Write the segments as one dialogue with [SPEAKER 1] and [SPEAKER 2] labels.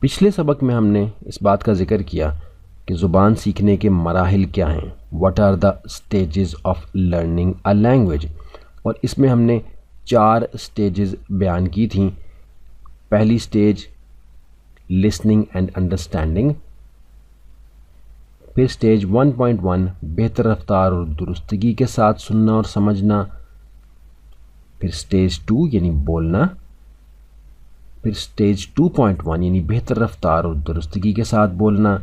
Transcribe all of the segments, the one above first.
[SPEAKER 1] پچھلے سبق میں ہم نے اس بات کا ذکر کیا کہ زبان سیکھنے کے مراحل کیا ہیں، what are the stages of learning a language, اور اس میں ہم نے 4 اسٹیجز بیان کی تھیں۔ پہلی اسٹیج لسننگ اینڈ انڈرسٹینڈنگ، پھر اسٹیج 1.1 بہتر رفتار اور درستگی کے ساتھ سننا اور سمجھنا، پھر اسٹیج 2 یعنی بولنا، پھر اسٹیج 2.1 یعنی بہتر رفتار اور درستگی کے ساتھ بولنا،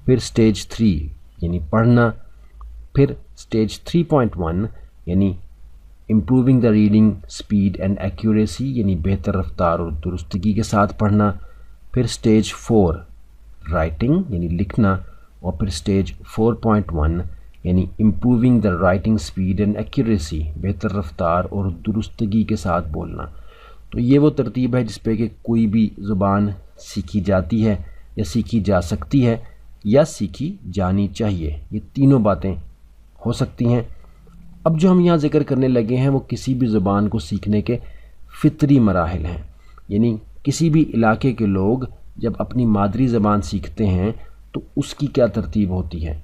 [SPEAKER 1] پھر اسٹیج 3 یعنی پڑھنا، پھر اسٹیج 3.1 یعنی improving the reading speed and accuracy یعنی بہتر رفتار اور درستگی کے ساتھ پڑھنا، پھر اسٹیج 4 رائٹنگ یعنی لکھنا، اور پھر اسٹیج 4.1 یعنی improving the writing speed and accuracy بہتر رفتار اور درستگی کے ساتھ بولنا۔ تو یہ وہ ترتیب ہے جس پہ کہ کوئی بھی زبان سیکھی جاتی ہے یا سیکھی جا سکتی ہے یا سیکھی جانی چاہیے، یہ تینوں باتیں ہو سکتی ہیں۔ اب جو ہم یہاں ذکر کرنے لگے ہیں وہ کسی بھی زبان کو سیکھنے کے فطری مراحل ہیں، یعنی کسی بھی علاقے کے لوگ جب اپنی مادری زبان سیکھتے ہیں تو اس کی کیا ترتیب ہوتی ہے۔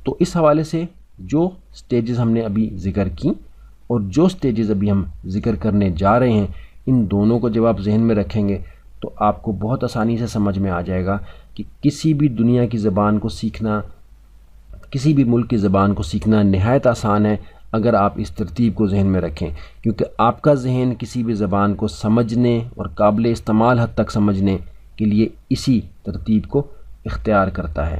[SPEAKER 1] تو اس حوالے سے جو سٹیجز ہم نے ابھی ذکر کی اور جو سٹیجز ابھی ہم ذکر کرنے جا رہے ہیں، ان دونوں کو جب آپ ذہن میں رکھیں گے تو آپ کو بہت آسانی سے سمجھ میں آ جائے گا کہ کسی بھی دنیا کی زبان کو سیکھنا، کسی بھی ملک کی زبان کو سیکھنا نہایت آسان ہے اگر آپ اس ترتیب کو ذہن میں رکھیں، کیونکہ آپ کا ذہن کسی بھی زبان کو سمجھنے اور قابل استعمال حد تک سمجھنے کے لیے اسی ترتیب کو اختیار کرتا ہے۔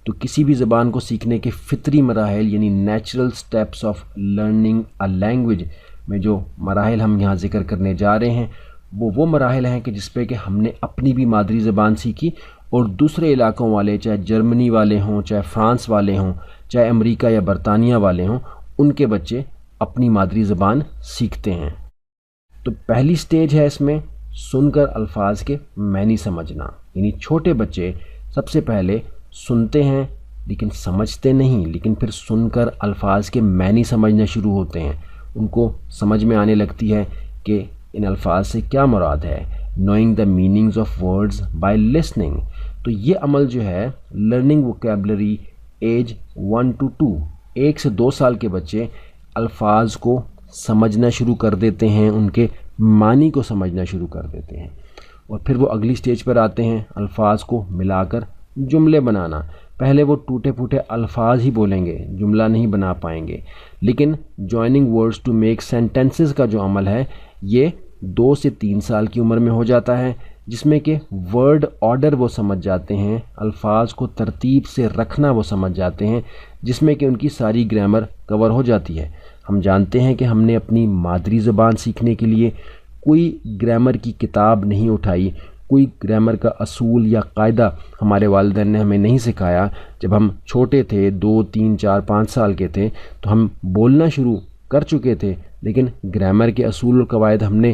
[SPEAKER 1] تو کسی بھی زبان کو سیکھنے کے فطری مراحل یعنی natural steps of learning a language میں جو مراحل ہم یہاں ذکر کرنے جا رہے ہیں وہ مراحل ہیں کہ جس پہ کہ ہم نے اپنی بھی مادری زبان سیکھی اور دوسرے علاقوں والے، چاہے جرمنی والے ہوں، چاہے فرانس والے ہوں، چاہے امریکہ یا برطانیہ والے ہوں، ان کے بچے اپنی مادری زبان سیکھتے ہیں۔ تو پہلی سٹیج ہے اس میں سن کر الفاظ کے معنی سمجھنا، یعنی چھوٹے بچے سب سے پہلے سنتے ہیں لیکن سمجھتے نہیں، لیکن پھر سن کر الفاظ کے معنی سمجھنا شروع ہوتے ہیں، ان کو سمجھ میں آنے لگتی ہے کہ ان الفاظ سے کیا مراد ہے، knowing the meanings of words by listening. تو یہ عمل جو ہے لرننگ ووکیبلری ایج 1 to 2، 1 سے 2 سال کے بچے الفاظ کو سمجھنا شروع کر دیتے ہیں، ان کے معنی کو سمجھنا شروع کر دیتے ہیں، اور پھر وہ اگلی سٹیج پر آتے ہیں الفاظ کو ملا کر جملے بنانا۔ پہلے وہ ٹوٹے پھوٹے الفاظ ہی بولیں گے، جملہ نہیں بنا پائیں گے، لیکن joining words to make sentences کا جو عمل ہے یہ 2 سے 3 سال کی عمر میں ہو جاتا ہے، جس میں کہ ورڈ آرڈر وہ سمجھ جاتے ہیں، الفاظ کو ترتیب سے رکھنا وہ سمجھ جاتے ہیں، جس میں کہ ان کی ساری گرامر کور ہو جاتی ہے۔ ہم جانتے ہیں کہ ہم نے اپنی مادری زبان سیکھنے کے لیے کوئی گرامر کی کتاب نہیں اٹھائی، کوئی گرامر کا اصول یا قاعدہ ہمارے والدین نے ہمیں نہیں سکھایا۔ جب ہم چھوٹے تھے، 2، 3، 4، 5 سال کے تھے تو ہم بولنا شروع کر چکے تھے، لیکن گرامر کے اصول اور قواعد ہم نے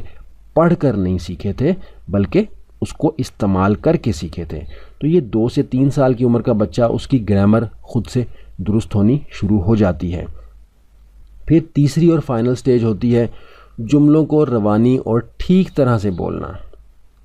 [SPEAKER 1] پڑھ کر نہیں سیکھے تھے بلکہ اس کو استعمال کر کے سیکھے تھے۔ تو یہ 2 سے 3 سال کی عمر کا بچہ، اس کی گرامر خود سے درست ہونی شروع ہو جاتی ہے۔ پھر تیسری اور فائنل سٹیج ہوتی ہے جملوں کو روانی اور ٹھیک طرح سے بولنا،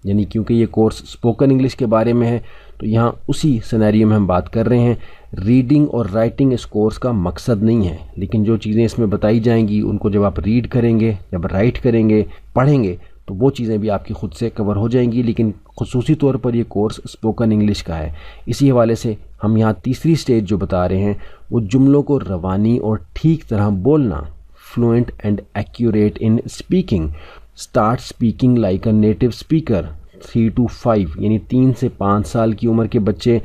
[SPEAKER 1] یعنی کیونکہ یہ کورس اسپوکن انگلش کے بارے میں ہے تو یہاں اسی سینیریو میں ہم بات کر رہے ہیں۔ ریڈنگ اور رائٹنگ اس کورس کا مقصد نہیں ہے، لیکن جو چیزیں اس میں بتائی جائیں گی ان کو جب آپ ریڈ کریں گے، جب رائٹ کریں گے، پڑھیں گے تو وہ چیزیں بھی آپ کی خود سے کور ہو جائیں گی، لیکن خصوصی طور پر یہ کورس اسپوکن انگلش کا ہے۔ اسی حوالے سے ہم یہاں تیسری سٹیج جو بتا رہے ہیں وہ جملوں کو روانی اور ٹھیک طرح بولنا، fluent and accurate in speaking, start speaking like a native speaker. 3 to 5 یعنی 3 سے 5 سال کی عمر کے بچے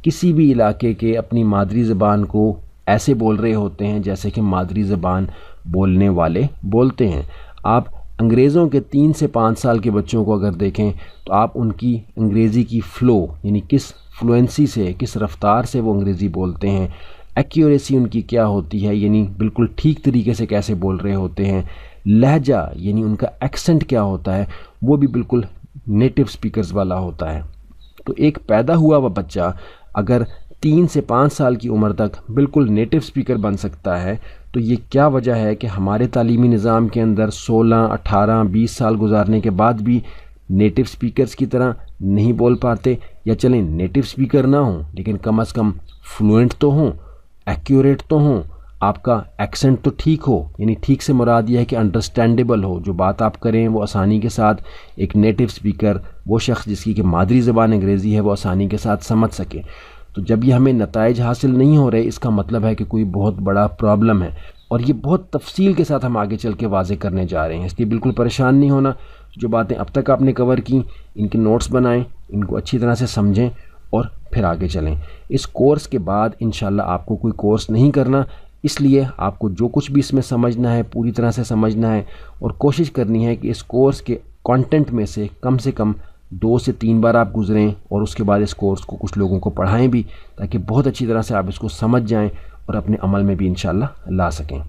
[SPEAKER 1] کسی بھی علاقے کے اپنی مادری زبان کو ایسے بول رہے ہوتے ہیں جیسے کہ مادری زبان بولنے والے بولتے ہیں۔ آپ انگریزوں کے 3 سے 5 سال کے بچوں کو اگر دیکھیں تو آپ ان کی انگریزی کی فلو یعنی کس فلوئنسی سے، کس رفتار سے وہ انگریزی بولتے ہیں، ایکوریسی ان کی کیا ہوتی ہے یعنی بالکل ٹھیک طریقے سے کیسے بول رہے ہوتے ہیں، لہجہ یعنی ان کا ایکسنٹ کیا ہوتا ہے وہ بھی بالکل نیٹو سپیکرز والا ہوتا ہے۔ تو ایک پیدا ہوا ہوا بچہ اگر 3 سے 5 سال کی عمر تک بالکل نیٹو سپیکر بن سکتا ہے تو یہ کیا وجہ ہے کہ ہمارے تعلیمی نظام کے اندر 16، 18، 20 سال گزارنے کے بعد بھی نیٹو سپیکرز کی طرح نہیں بول پاتے، یا چلیں نیٹو سپیکر نہ ہوں لیکن کم از کم فلوئنٹ تو ہوں، ایکیوریٹ تو ہوں، آپ کا ایکسنٹ تو ٹھیک ہو، یعنی ٹھیک سے مراد یہ ہے کہ انڈرسٹینڈیبل ہو، جو بات آپ کریں وہ آسانی کے ساتھ ایک نیٹو سپیکر، وہ شخص جس کی کہ مادری زبان انگریزی ہے، وہ آسانی کے ساتھ سمجھ سکے۔ تو جب یہ ہمیں نتائج حاصل نہیں ہو رہے، اس کا مطلب ہے کہ کوئی بہت بڑا پرابلم ہے، اور یہ بہت تفصیل کے ساتھ ہم آگے چل کے واضح کرنے جا رہے ہیں، اس لیے بالکل پریشان نہیں ہونا۔ جو باتیں اب تک آپ نے کور کی، ان کے نوٹس بنائیں، ان کو اچھی طرح سے سمجھیں اور پھر آگے چلیں۔ اس کورس کے بعد انشاءاللہ آپ کو کوئی کورس نہیں کرنا، اس لیے آپ کو جو کچھ بھی اس میں سمجھنا ہے پوری طرح سے سمجھنا ہے، اور کوشش کرنی ہے کہ اس کورس کے کانٹینٹ میں سے کم 2 سے 3 بار آپ گزریں، اور اس کے بعد اس کورس کو کچھ لوگوں کو پڑھائیں بھی، تاکہ بہت اچھی طرح سے آپ اس کو سمجھ جائیں اور اپنے عمل میں بھی انشاءاللہ لا سکیں۔